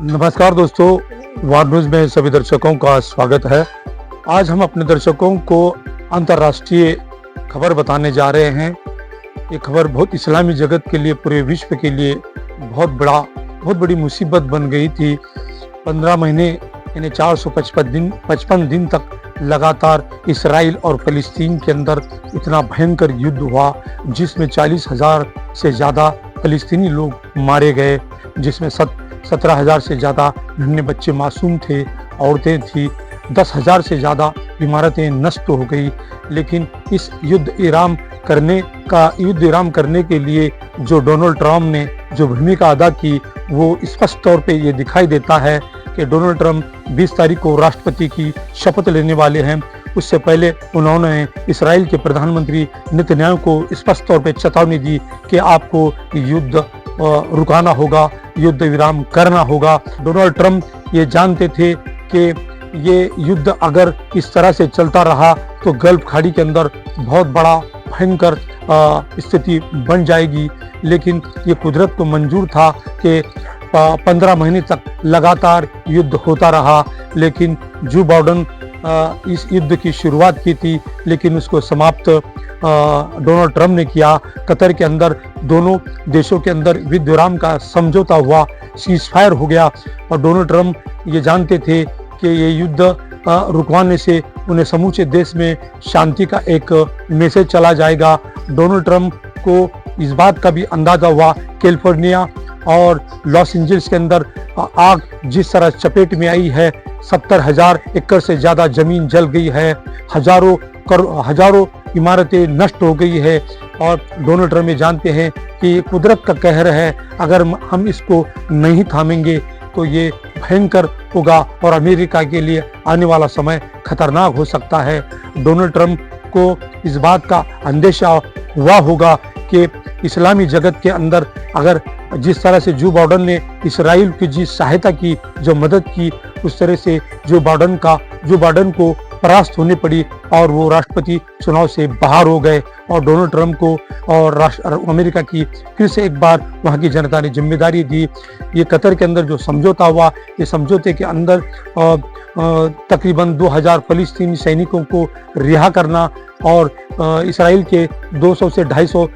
नमस्कार दोस्तों, वार न्यूज़ में सभी दर्शकों का स्वागत है। आज हम अपने दर्शकों को अंतर्राष्ट्रीय खबर बताने जा रहे हैं। ये खबर बहुत इस्लामी जगत के लिए, पूरे विश्व के लिए बहुत बड़ी मुसीबत बन गई थी। 15 महीने यानी 455 दिन तक लगातार इसराइल और फ़लस्तीन के अंदर इतना भयंकर युद्ध हुआ, जिसमें 40,000 से ज़्यादा फ़लस्तीनी लोग मारे गए, जिसमें 17,000 से ज़्यादा नन्हे बच्चे मासूम थे, औरतें थी, 10,000 से ज़्यादा इमारतें नष्ट हो गई। लेकिन इस युद्ध विराम करने के लिए जो डोनाल्ड ट्रंप ने जो भूमिका अदा की, वो स्पष्ट तौर पे ये दिखाई देता है कि डोनाल्ड ट्रंप 20 तारीख को राष्ट्रपति की शपथ लेने वाले हैं। उससे पहले उन्होंने इसराइल के प्रधानमंत्री नेतन्याहू को स्पष्ट तौर पे चेतावनी दी कि आपको युद्ध रुकाना होगा, युद्ध विराम करना होगा। डोनाल्ड ट्रंप ये जानते थे कि ये युद्ध अगर इस तरह से चलता रहा तो गल्फ खाड़ी के अंदर बहुत बड़ा भयंकर स्थिति बन जाएगी। लेकिन ये कुदरत को मंजूर था कि 15 महीने तक लगातार युद्ध होता रहा। लेकिन जो बाइडेन इस युद्ध की शुरुआत की थी, लेकिन उसको समाप्त डोनाल्ड ट्रंप ने किया। कतर के अंदर दोनों देशों के अंदर युद्ध विराम का समझौता हुआ, सीज फायर हो गया। और डोनाल्ड ट्रंप ये जानते थे कि ये युद्ध रुकवाने से उन्हें समूचे देश में शांति का एक मैसेज चला जाएगा। डोनाल्ड ट्रंप को इस बात का भी अंदाजा हुआ, कैलिफोर्निया और लॉस एंजल्स के अंदर आग जिस तरह चपेट में आई है, 70,000 एकड़ से ज़्यादा जमीन जल गई है, हजारों इमारतें नष्ट हो गई है। और डोनाल्ड ट्रंप ये जानते हैं कि ये कुदरत का कहर है, अगर हम इसको नहीं थामेंगे तो ये भयंकर होगा और अमेरिका के लिए आने वाला समय खतरनाक हो सकता है। डोनाल्ड ट्रंप को इस बात का अंदेशा हुआ होगा कि इस्लामी जगत के अंदर अगर जिस तरह से जो बाइडेन ने इसराइल की जिस सहायता की, जो मदद की, उस तरह से जो बाइडेन को परास्त होनी पड़ी और वो राष्ट्रपति चुनाव से बाहर हो गए। और डोनाल्ड ट्रंप को और अमेरिका की फिर से एक बार वहाँ की जनता ने जिम्मेदारी दी। ये कतर के अंदर जो समझौता हुआ, ये समझौते के अंदर तकरीबन 2,000 फ़लस्तीनी सैनिकों को रिहा करना और इसराइल के 200 से 250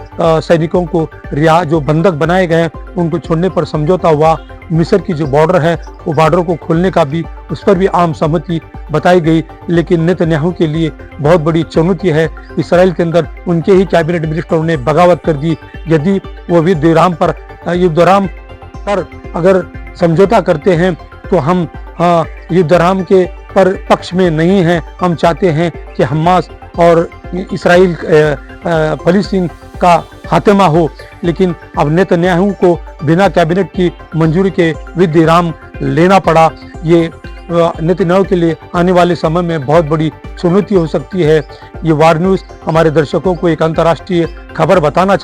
सैनिकों को रिहा, जो बंधक बनाए गए उनको छोड़ने पर समझौता हुआ। मिस्र की जो बॉर्डर है, वो बॉर्डर को खोलने का भी, उस पर भी आम सहमति बताई गई। लेकिन नेतन्याहू के लिए बहुत बड़ी चुनौती है। इसराइल के अंदर उनके ही कैबिनेट मिनिस्टरों ने बगावत कर दी। यदि वो युद्ध विराम पर अगर समझौता करते हैं तो हम युद्ध विराम के पर पक्ष में नहीं हैं। हम चाहते हैं कि हमास और इसराइल फ़लस्तीन का खात्मा हो। लेकिन अब नेतन्याहू को बिना कैबिनेट की मंजूरी के युद्ध विराम लेना पड़ा। ये नेतन्याहू के लिए आने वाले समय में बहुत बड़ी चुनौती हो सकती है। ये वार न्यूज़ हमारे दर्शकों को एक अंतर्राष्ट्रीय खबर बताना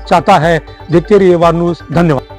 चाहता है। देखते रहिए वार न्यूज़। धन्यवाद।